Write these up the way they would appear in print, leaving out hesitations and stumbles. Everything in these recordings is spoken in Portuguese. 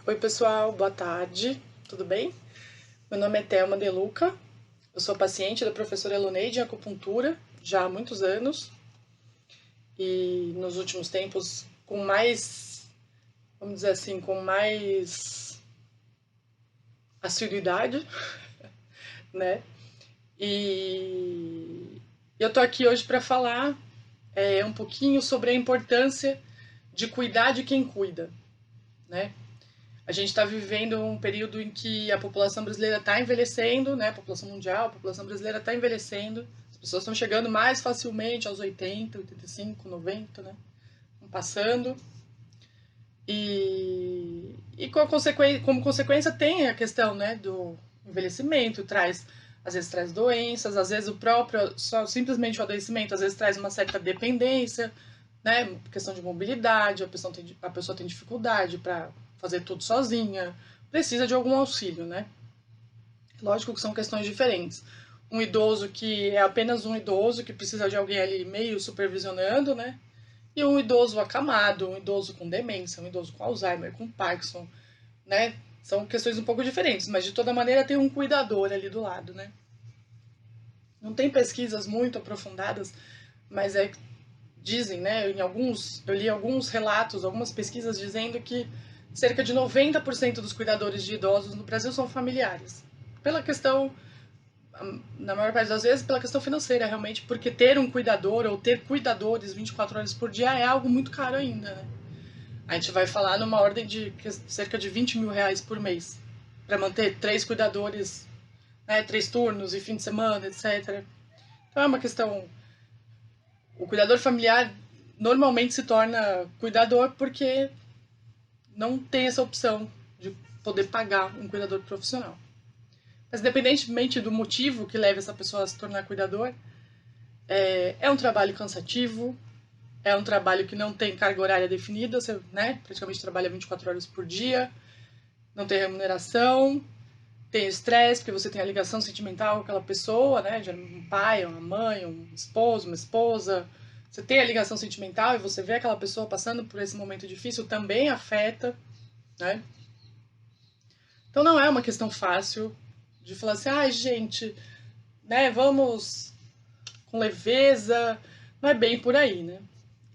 Oi pessoal, boa tarde, tudo bem? Meu nome é Thelma De Luca, eu sou paciente da professora Eloneide em acupuntura já há muitos anos e nos últimos tempos com mais, vamos dizer assim, com mais assiduidade, né? E eu tô aqui hoje para falar um pouquinho sobre a importância de cuidar de quem cuida, né? A gente está vivendo um período em que a população brasileira está envelhecendo, né? A população mundial, a população brasileira está envelhecendo. As pessoas estão chegando mais facilmente aos 80, 85, 90, né? Estão passando. E como consequência tem a questão, né, do envelhecimento, às vezes traz doenças, às vezes o próprio, só simplesmente o adoecimento, às vezes traz uma certa dependência, né, questão de mobilidade, a pessoa tem dificuldade para fazer tudo sozinha, precisa de algum auxílio, né? Lógico que são questões diferentes. Um idoso que é apenas um idoso, que precisa de alguém ali meio supervisionando, né? E um idoso acamado, um idoso com demência, um idoso com Alzheimer, com Parkinson, né? São questões um pouco diferentes, mas de toda maneira tem um cuidador ali do lado, né? Não tem pesquisas muito aprofundadas, mas dizem, né? Eu li alguns relatos, algumas pesquisas dizendo que cerca de 90% dos cuidadores de idosos no Brasil são familiares. Pela questão, na maior parte das vezes, pela questão financeira, realmente, porque ter um cuidador ou ter cuidadores 24 horas por dia é algo muito caro ainda, né? A gente vai falar numa ordem de cerca de 20 mil reais por mês para manter 3 cuidadores, né, 3 turnos e fim de semana, etc. Então é uma questão. O cuidador familiar normalmente se torna cuidador porque não tem essa opção de poder pagar um cuidador profissional. Mas independentemente do motivo que leva essa pessoa a se tornar cuidador, é um trabalho cansativo, é um trabalho que não tem carga horária definida, você, né, praticamente trabalha 24 horas por dia, não tem remuneração, tem estresse, porque você tem a ligação sentimental com aquela pessoa, né, de um pai, uma mãe, um esposo, uma esposa. Você tem a ligação sentimental e você vê aquela pessoa passando por esse momento difícil, também afeta, né? Então não é uma questão fácil de falar assim, ai, gente, né, vamos com leveza. Não é bem por aí, né?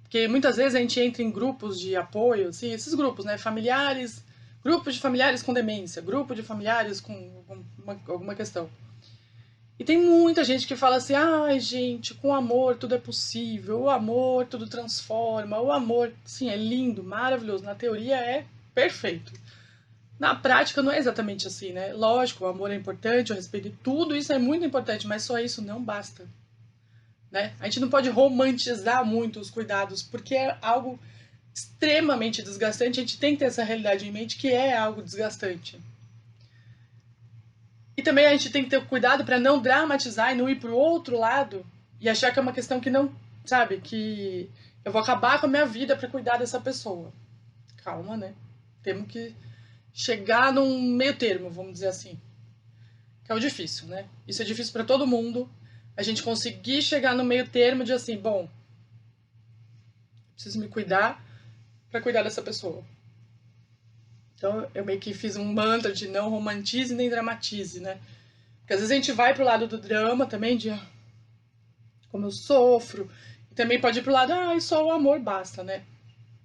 Porque muitas vezes a gente entra em grupos de apoio, assim, esses grupos, né, familiares, grupos de familiares com demência, grupo de familiares com alguma questão. E tem muita gente que fala assim, ai, gente, com amor tudo é possível, o amor tudo transforma, o amor, sim, é lindo, maravilhoso, na teoria é perfeito. Na prática não é exatamente assim, né? Lógico, o amor é importante, o respeito, tudo isso é muito importante, mas só isso não basta, né? A gente não pode romantizar muito os cuidados, porque é algo extremamente desgastante, a gente tem que ter essa realidade em mente que é algo desgastante. E também a gente tem que ter cuidado para não dramatizar e não ir pro outro lado e achar que é uma questão que não, sabe, que eu vou acabar com a minha vida para cuidar dessa pessoa. Calma, né? Temos que chegar num meio termo, vamos dizer assim. Que é o difícil, né? Isso é difícil para todo mundo. A gente conseguir chegar no meio termo de assim, bom, preciso me cuidar para cuidar dessa pessoa. Então eu meio que fiz um mantra de não romantize nem dramatize, né? Porque às vezes a gente vai pro lado do drama também, de como eu sofro, e também pode ir pro lado, só o amor basta, né?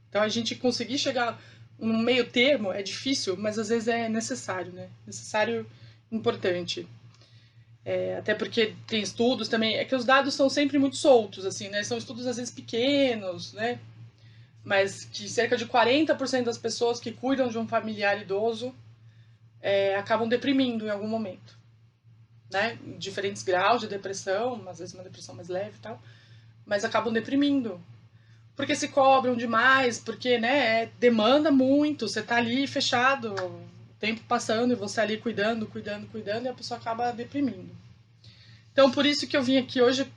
Então a gente conseguir chegar num meio termo é difícil, mas às vezes é necessário, né? Necessário, importante. Até porque tem estudos também, é que os dados são sempre muito soltos, assim, né? São estudos às vezes pequenos, né? Mas que cerca de 40% das pessoas que cuidam de um familiar idoso acabam deprimindo em algum momento, né? Em diferentes graus de depressão, às vezes uma depressão mais leve e tal, mas acabam deprimindo. Porque se cobram demais, porque, né, demanda muito, você tá ali fechado, o tempo passando e você ali cuidando, cuidando, cuidando, e a pessoa acaba deprimindo. Então, por isso que eu vim aqui hoje,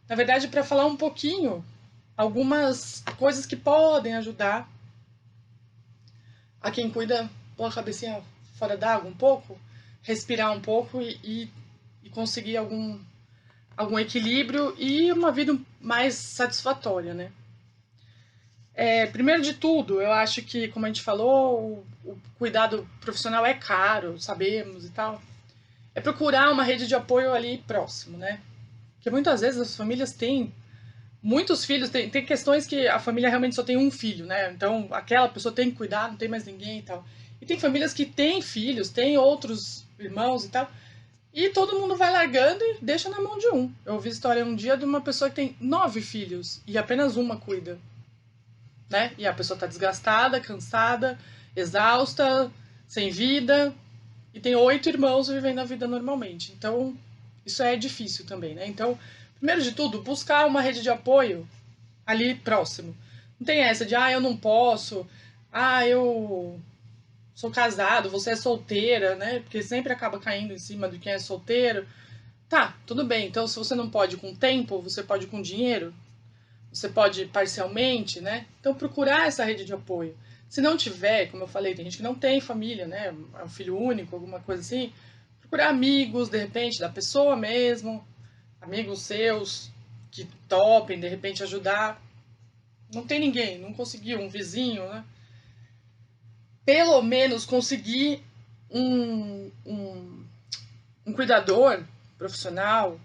na verdade, para falar um pouquinho, algumas coisas que podem ajudar a quem cuida pôr a cabecinha fora d'água um pouco, respirar um pouco e conseguir algum equilíbrio e uma vida mais satisfatória, né? Primeiro de tudo, eu acho que, como a gente falou, o cuidado profissional é caro, sabemos e tal. É procurar uma rede de apoio ali próximo, né? Porque muitas vezes as famílias têm muitos filhos, tem questões que a família realmente só tem um filho, né? Então aquela pessoa tem que cuidar, não tem mais ninguém e tal. E tem famílias que têm filhos, têm outros irmãos e tal, e todo mundo vai largando e deixa na mão de um. Eu ouvi história um dia de uma pessoa que tem 9 filhos e apenas uma cuida, né? E a pessoa tá desgastada, cansada, exausta, sem vida, e tem 8 irmãos vivendo a vida normalmente. Então, isso é difícil também, né? Então, primeiro de tudo, buscar uma rede de apoio ali próximo. Não tem essa de, eu não posso, eu sou casado, você é solteira, né? Porque sempre acaba caindo em cima de quem é solteiro. Tá, tudo bem. Então, se você não pode com tempo, você pode com dinheiro, você pode parcialmente, né? Então, procurar essa rede de apoio. Se não tiver, como eu falei, tem gente que não tem família, né? É um filho único, alguma coisa assim. Procurar amigos, de repente, da pessoa mesmo, amigos seus que topem, de repente, ajudar. Não tem ninguém, não conseguiu, um vizinho, né? Pelo menos conseguir um cuidador profissional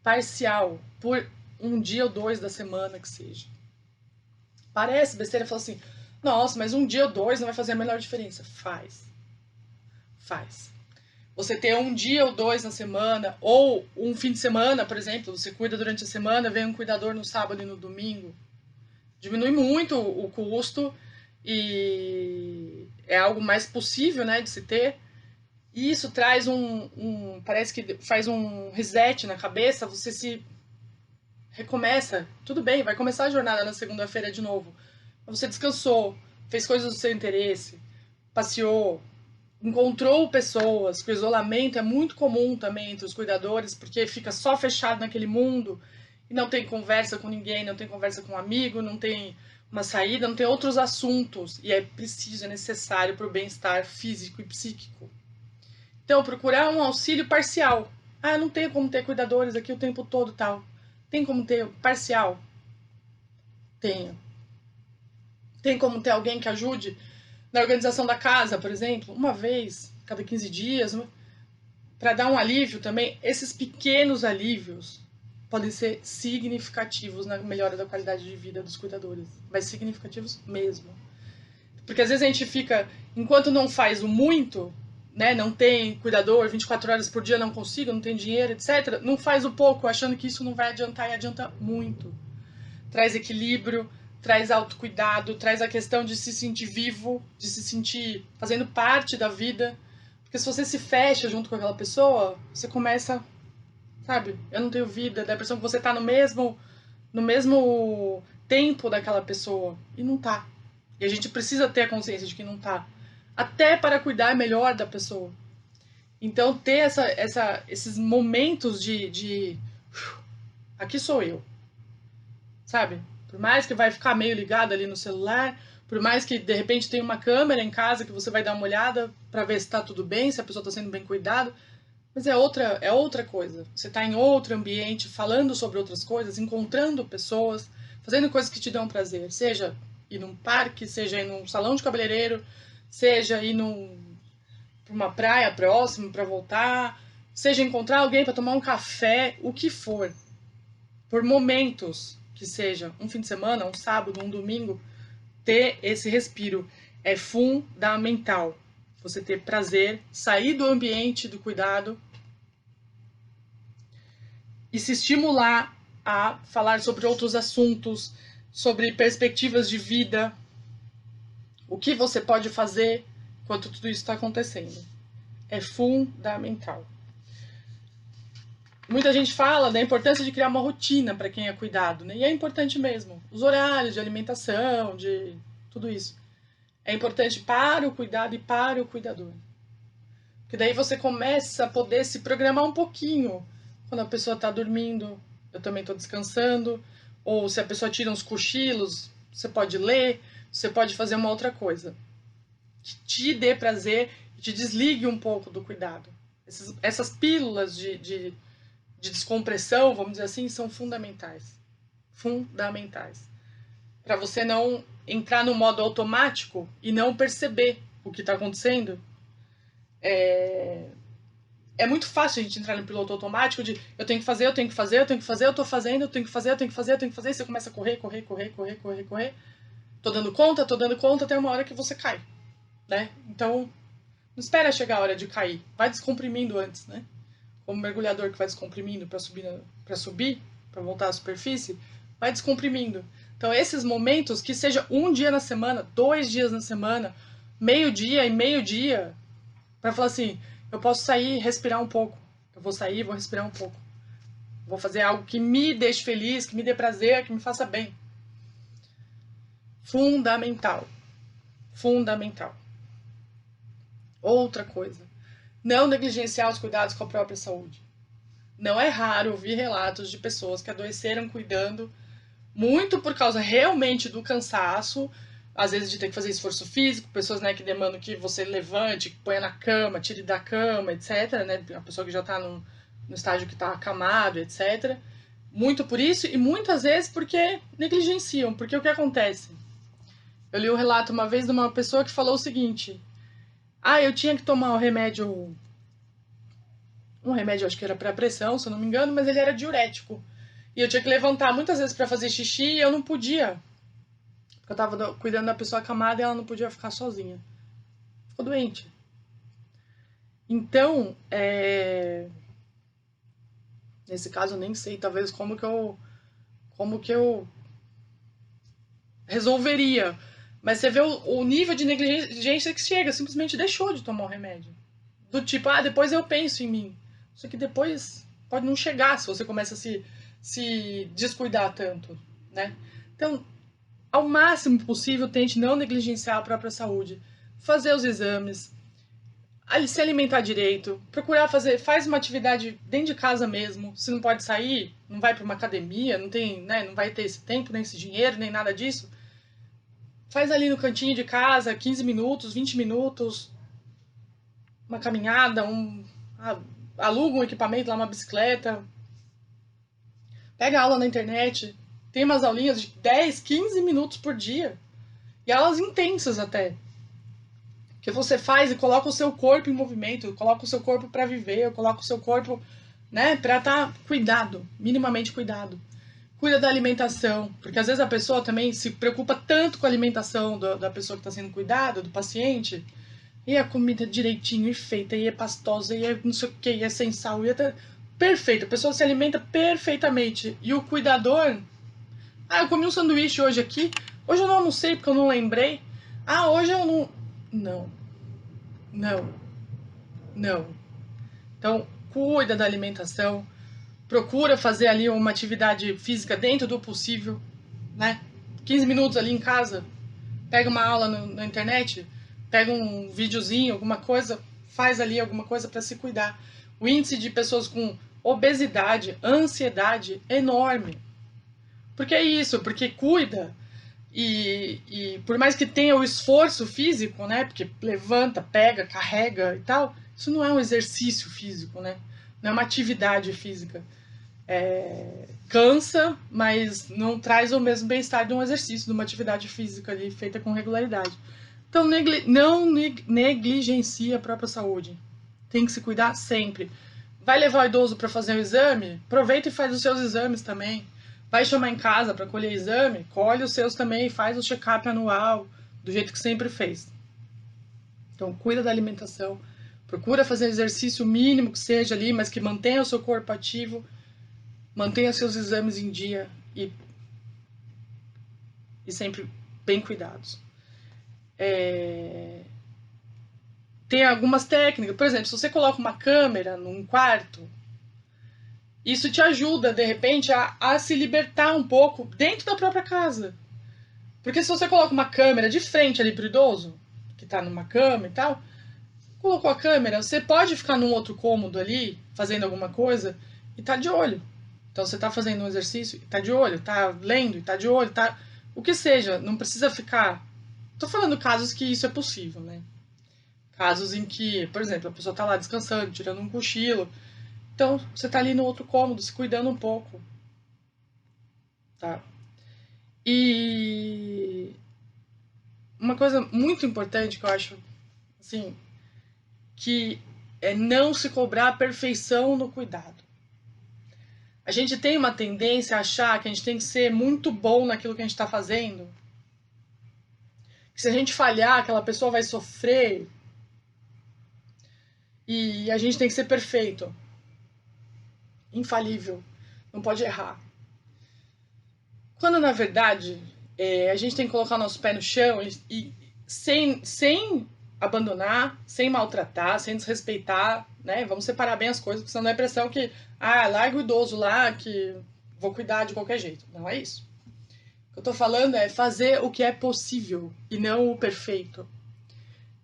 parcial por um dia ou 2 da semana que seja. Parece besteira, falar assim, nossa, mas um dia ou 2 não vai fazer a menor diferença. Faz. Faz. Você ter um dia ou 2 na semana, ou um fim de semana, por exemplo, você cuida durante a semana, vem um cuidador no sábado e no domingo, diminui muito o custo e é algo mais possível, né, de se ter. E isso traz parece que faz um reset na cabeça, você se recomeça, tudo bem, vai começar a jornada na segunda-feira de novo. Você descansou, fez coisas do seu interesse, passeou, encontrou pessoas, que o isolamento é muito comum também entre os cuidadores, porque fica só fechado naquele mundo e não tem conversa com ninguém, não tem conversa com um amigo, não tem uma saída, não tem outros assuntos. E é preciso, é necessário para o bem-estar físico e psíquico. Então, procurar um auxílio parcial. Não tenho como ter cuidadores aqui o tempo todo tal. Tem como ter parcial? Tenha. Tem como ter alguém que ajude na organização da casa, por exemplo, uma vez, cada 15 dias, para dar um alívio também. Esses pequenos alívios podem ser significativos na melhora da qualidade de vida dos cuidadores, mas significativos mesmo. Porque às vezes a gente fica, enquanto não faz o muito, né, não tem cuidador 24 horas por dia, não consigo, não tem dinheiro, etc., não faz o pouco, achando que isso não vai adiantar, e adianta muito. Traz equilíbrio, traz autocuidado, traz a questão de se sentir vivo, de se sentir fazendo parte da vida. Porque se você se fecha junto com aquela pessoa, você começa, sabe, eu não tenho vida, dá a impressão que você tá no mesmo tempo daquela pessoa. E não tá. E a gente precisa ter a consciência de que não tá. Até para cuidar melhor da pessoa. Então, ter esses momentos de aqui sou eu, sabe? Por mais que vai ficar meio ligado ali no celular, por mais que de repente tenha uma câmera em casa que você vai dar uma olhada para ver se está tudo bem, se a pessoa está sendo bem cuidada, mas é outra coisa. Você está em outro ambiente, falando sobre outras coisas, encontrando pessoas, fazendo coisas que te dão prazer, seja ir num parque, seja ir num salão de cabeleireiro, seja ir pra uma praia próxima para voltar, seja encontrar alguém para tomar um café, o que for, por momentos que seja um fim de semana, um sábado, um domingo, ter esse respiro é fundamental. Você ter prazer, sair do ambiente do cuidado e se estimular a falar sobre outros assuntos, sobre perspectivas de vida, o que você pode fazer enquanto tudo isso está acontecendo. É fundamental. Muita gente fala da importância de criar uma rotina para quem é cuidado, né? E é importante mesmo. Os horários de alimentação, de tudo isso. É importante para o cuidado e para o cuidador. Porque daí você começa a poder se programar um pouquinho. Quando a pessoa está dormindo, eu também estou descansando. Ou se a pessoa tira uns cochilos, você pode ler, você pode fazer uma outra coisa. Que te dê prazer e te desligue um pouco do cuidado. Essas pílulas de descompressão, vamos dizer assim, são fundamentais. Fundamentais. para você não entrar no modo automático e não perceber o que está acontecendo. É muito fácil a gente entrar no piloto automático de eu tenho que fazer, eu tenho que fazer, eu tenho que fazer, eu tô fazendo, eu tenho que fazer, eu tenho que fazer, eu tenho que fazer, e você começa a correr, correr, correr, correr, correr, correr. Tô dando conta, até uma hora que você cai, né? Então, não espera chegar a hora de cair. Vai descomprimindo antes, né? Como mergulhador que vai descomprimindo para subir, para voltar à superfície, vai descomprimindo. Então, esses momentos, que seja um dia na semana, 2 dias na semana, meio-dia e meio-dia, para falar assim, eu posso sair e respirar um pouco. Eu vou sair e vou respirar um pouco. Vou fazer algo que me deixe feliz, que me dê prazer, que me faça bem. Fundamental. Fundamental. Outra coisa. Não negligenciar os cuidados com a própria saúde. Não é raro ouvir relatos de pessoas que adoeceram cuidando muito por causa realmente do cansaço, às vezes de ter que fazer esforço físico, pessoas, né, que demandam que você levante, que ponha na cama, tire da cama, etc, né, a pessoa que já está no estágio que está acamado, etc. Muito por isso e muitas vezes porque negligenciam, porque o que acontece? Eu li um relato uma vez de uma pessoa que falou o seguinte: eu tinha que tomar um remédio acho que era para pressão, se eu não me engano, mas ele era diurético. E eu tinha que levantar muitas vezes para fazer xixi e eu não podia. Porque eu tava cuidando da pessoa acamada e ela não podia ficar sozinha. Ficou doente. Então, nesse caso eu nem sei, talvez como que eu resolveria. Mas você vê o nível de negligência que chega, simplesmente deixou de tomar o remédio. Do tipo, depois eu penso em mim. Só que depois pode não chegar se você começa a se descuidar tanto, né? Então, ao máximo possível, tente não negligenciar a própria saúde. Fazer os exames, se alimentar direito, procurar faz uma atividade dentro de casa mesmo. Se não pode sair, não vai para uma academia, não tem, né, não vai ter esse tempo, nem esse dinheiro, nem nada disso. Faz ali no cantinho de casa, 15 minutos, 20 minutos, uma caminhada, aluga um equipamento lá, uma bicicleta, pega aula na internet, tem umas aulinhas de 10, 15 minutos por dia, e aulas intensas até, que você faz e coloca o seu corpo em movimento, coloca o seu corpo para viver, coloca o seu corpo, né, para estar cuidado, minimamente cuidado. Cuida da alimentação, porque às vezes a pessoa também se preocupa tanto com a alimentação da pessoa que está sendo cuidada, do paciente, e a comida direitinho e feita, e é pastosa, e é não sei o que, e é sem sal, e é perfeito. A pessoa se alimenta perfeitamente. E o cuidador, eu comi um sanduíche hoje aqui, hoje eu não almocei porque eu não lembrei. Hoje eu não. Não. Não. Não. Então, cuida da alimentação. Procura fazer ali uma atividade física dentro do possível, né? 15 minutos ali em casa. Pega uma aula na internet, pega um videozinho, alguma coisa, faz ali alguma coisa para se cuidar. O índice de pessoas com obesidade, ansiedade é enorme. Porque é isso, porque cuida e por mais que tenha o esforço físico, né? Porque levanta, pega, carrega e tal, isso não é um exercício físico, né? Não é uma atividade física. Cansa, mas não traz o mesmo bem-estar de um exercício, de uma atividade física ali feita com regularidade. Então, não negligencie a própria saúde. Tem que se cuidar sempre. Vai levar o idoso para fazer o exame? Aproveita e faz os seus exames também. Vai chamar em casa para colher exame? Colhe os seus também, faz o check-up anual, do jeito que sempre fez. Então, cuida da alimentação. Procura fazer exercício mínimo que seja ali, mas que mantenha o seu corpo ativo. Mantenha seus exames em dia e sempre bem cuidados. Tem algumas técnicas, por exemplo, se você coloca uma câmera num quarto, isso te ajuda, de repente, a se libertar um pouco dentro da própria casa. Porque se você coloca uma câmera de frente ali pro idoso, que tá numa cama e tal, colocou a câmera, você pode ficar num outro cômodo ali, fazendo alguma coisa, e tá de olho. Então você tá fazendo um exercício e tá de olho, tá lendo e tá de olho, tá. O que seja, não precisa ficar. Tô falando casos que isso é possível, né? Casos em que, por exemplo, a pessoa tá lá descansando, tirando um cochilo. Então, você tá ali no outro cômodo, se cuidando um pouco. Tá? E uma coisa muito importante que eu acho, assim, que é não se cobrar a perfeição no cuidado. A gente tem uma tendência a achar que a gente tem que ser muito bom naquilo que a gente está fazendo. Que se a gente falhar, aquela pessoa vai sofrer. E a gente tem que ser perfeito. Infalível. Não pode errar. Quando, na verdade, a gente tem que colocar nosso pé no chão e sem abandonar, sem maltratar, sem desrespeitar, né? Vamos separar bem as coisas, porque senão não é pressão que, larga o idoso lá, que vou cuidar de qualquer jeito. Não é isso. O que eu tô falando é fazer o que é possível e não o perfeito.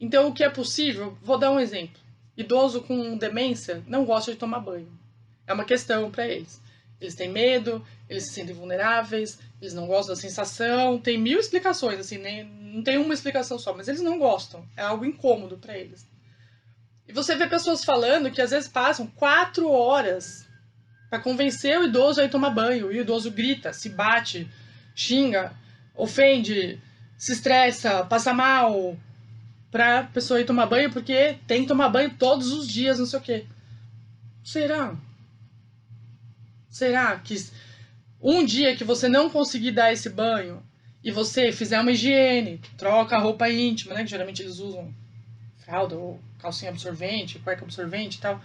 Então, o que é possível, vou dar um exemplo. Idoso com demência não gosta de tomar banho. É uma questão para eles. Eles têm medo, eles se sentem vulneráveis, eles não gostam da sensação, tem mil explicações, assim, não tem uma explicação só, mas eles não gostam, é algo incômodo para eles. E você vê pessoas falando que às vezes passam 4 horas para convencer o idoso a ir tomar banho, e o idoso grita, se bate, xinga, ofende, se estressa, passa mal, pra pessoa ir tomar banho, porque tem que tomar banho todos os dias, não sei o quê. Será? Será que um dia que você não conseguir dar esse banho e você fizer uma higiene, troca a roupa íntima, né? Que geralmente eles usam fralda ou calcinha absorvente, cueca absorvente e tal.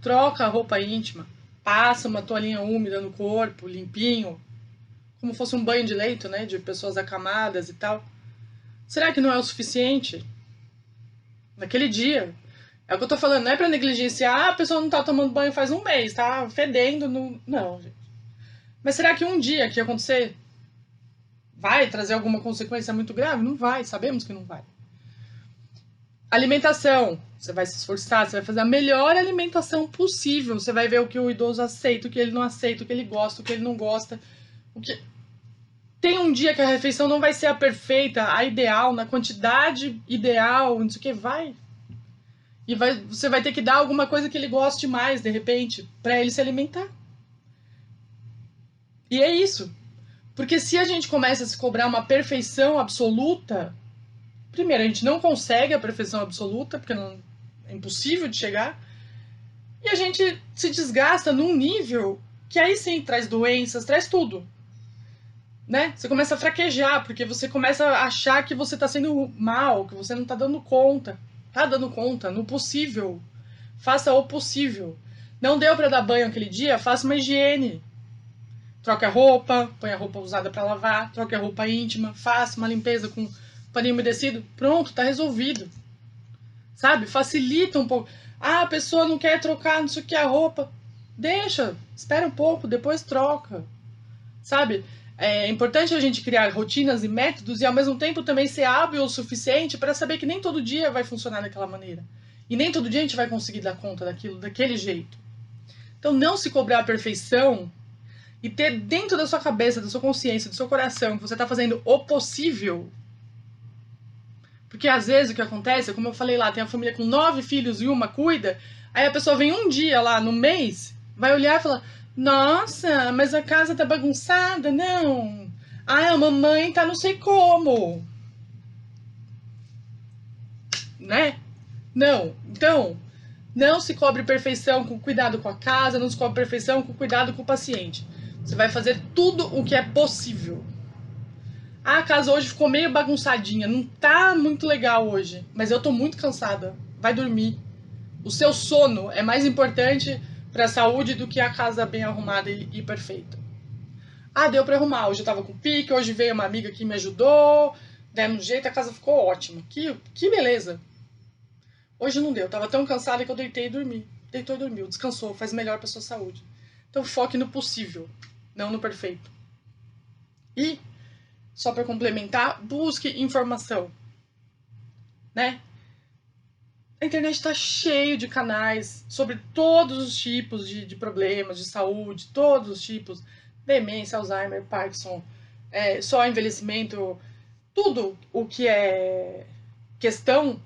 Troca a roupa íntima, passa uma toalhinha úmida no corpo, limpinho, como fosse um banho de leito, né? De pessoas acamadas e tal. Será que não é o suficiente? Naquele dia. É o que eu tô falando, não é pra negligenciar, a pessoa não tá tomando banho faz um mês, tá fedendo. Não, gente. Mas será que um dia que acontecer vai trazer alguma consequência muito grave? Não vai, sabemos que não vai. Alimentação. Você vai se esforçar, você vai fazer a melhor alimentação possível. Você vai ver o que o idoso aceita, o que ele não aceita, o que ele gosta, o que ele não gosta. O que... Tem um dia que a refeição não vai ser a perfeita, a ideal, na quantidade ideal, não sei o que, vai. E você vai ter que dar alguma coisa que ele goste mais, de repente, para ele se alimentar. E é isso. Porque se a gente começa a se cobrar uma perfeição absoluta, primeiro, a gente não consegue a perfeição absoluta, porque não, é impossível de chegar, e a gente se desgasta num nível que aí sim traz doenças, traz tudo. Né? Você começa a fraquejar, porque você começa a achar que você está sendo mal, que você não está dando conta. Tá dando conta, no possível. Faça o possível. Não deu para dar banho aquele dia, faça uma higiene. Troque a roupa, põe a roupa usada para lavar, troque a roupa íntima, faça uma limpeza com paninho umedecido. Pronto, tá resolvido. Sabe? Facilita um pouco. A pessoa não quer trocar, não sei o que, a roupa. Deixa, espera um pouco, depois troca. Sabe? É importante a gente criar rotinas e métodos e ao mesmo tempo também ser hábil o suficiente para saber que nem todo dia vai funcionar daquela maneira. E nem todo dia a gente vai conseguir dar conta daquilo daquele jeito. Então não se cobrar a perfeição e ter dentro da sua cabeça, da sua consciência, do seu coração que você está fazendo o possível. Porque às vezes o que acontece, como eu falei lá, tem a família com 9 filhos e uma cuida, aí a pessoa vem um dia lá no mês, vai olhar e falar: nossa, mas a casa tá bagunçada, não. Ah, a mamãe tá não sei como. Né? Não. Então, não se cobre perfeição com cuidado com a casa, não se cobre perfeição com cuidado com o paciente. Você vai fazer tudo o que é possível. Ah, a casa hoje ficou meio bagunçadinha, não tá muito legal hoje, mas eu tô muito cansada. Vai dormir. O seu sono é mais importante para a saúde do que a casa bem arrumada e perfeita. Ah, deu para arrumar. Hoje eu tava com pique, hoje veio uma amiga que me ajudou, demos um jeito, a casa ficou ótima. Que beleza. Hoje não deu, eu tava tão cansada que eu deitei e dormi. Deitou e dormiu, descansou, faz melhor para sua saúde. Então foque no possível, não no perfeito. E, só para complementar, busque informação. Né? A internet está cheio de canais sobre todos os tipos de problemas de saúde, todos os tipos. Demência, Alzheimer, Parkinson, só envelhecimento, tudo o que é questão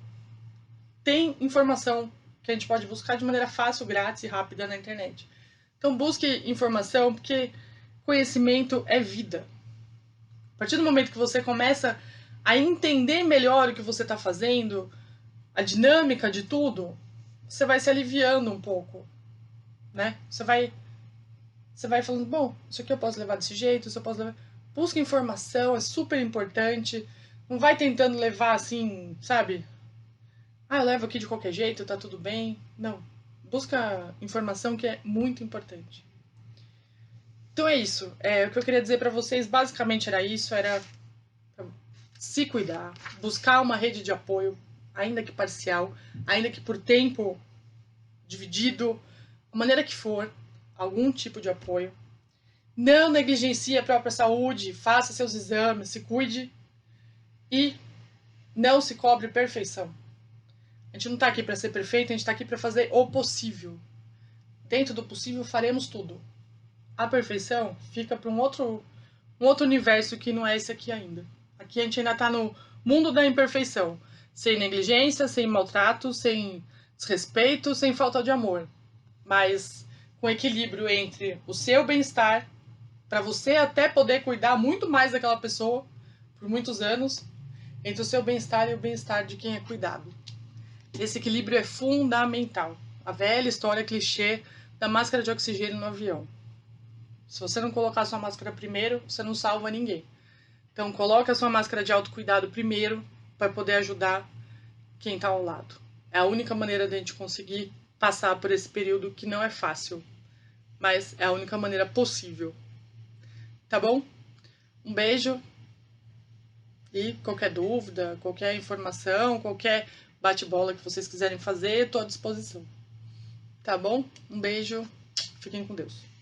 tem informação que a gente pode buscar de maneira fácil, grátis e rápida na internet. Então busque informação, porque conhecimento é vida. partir do momento que você começa a entender melhor o que você está fazendo, a dinâmica de tudo, você vai se aliviando um pouco, né? Você vai falando, bom, isso aqui eu posso levar desse jeito, isso eu posso levar... Busca informação, é super importante. Não vai tentando levar assim, sabe? Ah, eu levo aqui de qualquer jeito, tá tudo bem. Não. Busca informação, que é muito importante. Então é isso. O que eu queria dizer pra vocês basicamente era isso, era se cuidar, buscar uma rede de apoio, ainda que parcial, ainda que por tempo dividido, a maneira que for, algum tipo de apoio. Não negligencie a própria saúde, faça seus exames, se cuide e não se cobre perfeição. A gente não tá aqui para ser perfeito, a gente tá aqui para fazer o possível. Dentro do possível faremos tudo. A perfeição fica para um outro universo que não é esse aqui ainda. Aqui a gente ainda tá no mundo da imperfeição, sem negligência, sem maltrato, sem desrespeito, sem falta de amor, mas com equilíbrio entre o seu bem-estar, para você até poder cuidar muito mais daquela pessoa por muitos anos, entre o seu bem-estar e o bem-estar de quem é cuidado. Esse equilíbrio é fundamental. A velha história clichê da máscara de oxigênio no avião. Se você não colocar sua máscara primeiro, você não salva ninguém. Então, coloque a sua máscara de autocuidado primeiro para poder ajudar quem está ao lado. É a única maneira de a gente conseguir passar por esse período que não é fácil, mas é a única maneira possível. Tá bom? Um beijo e qualquer dúvida, qualquer informação, qualquer bate-bola que vocês quiserem fazer, estou à disposição. Tá bom? Um beijo, fiquem com Deus.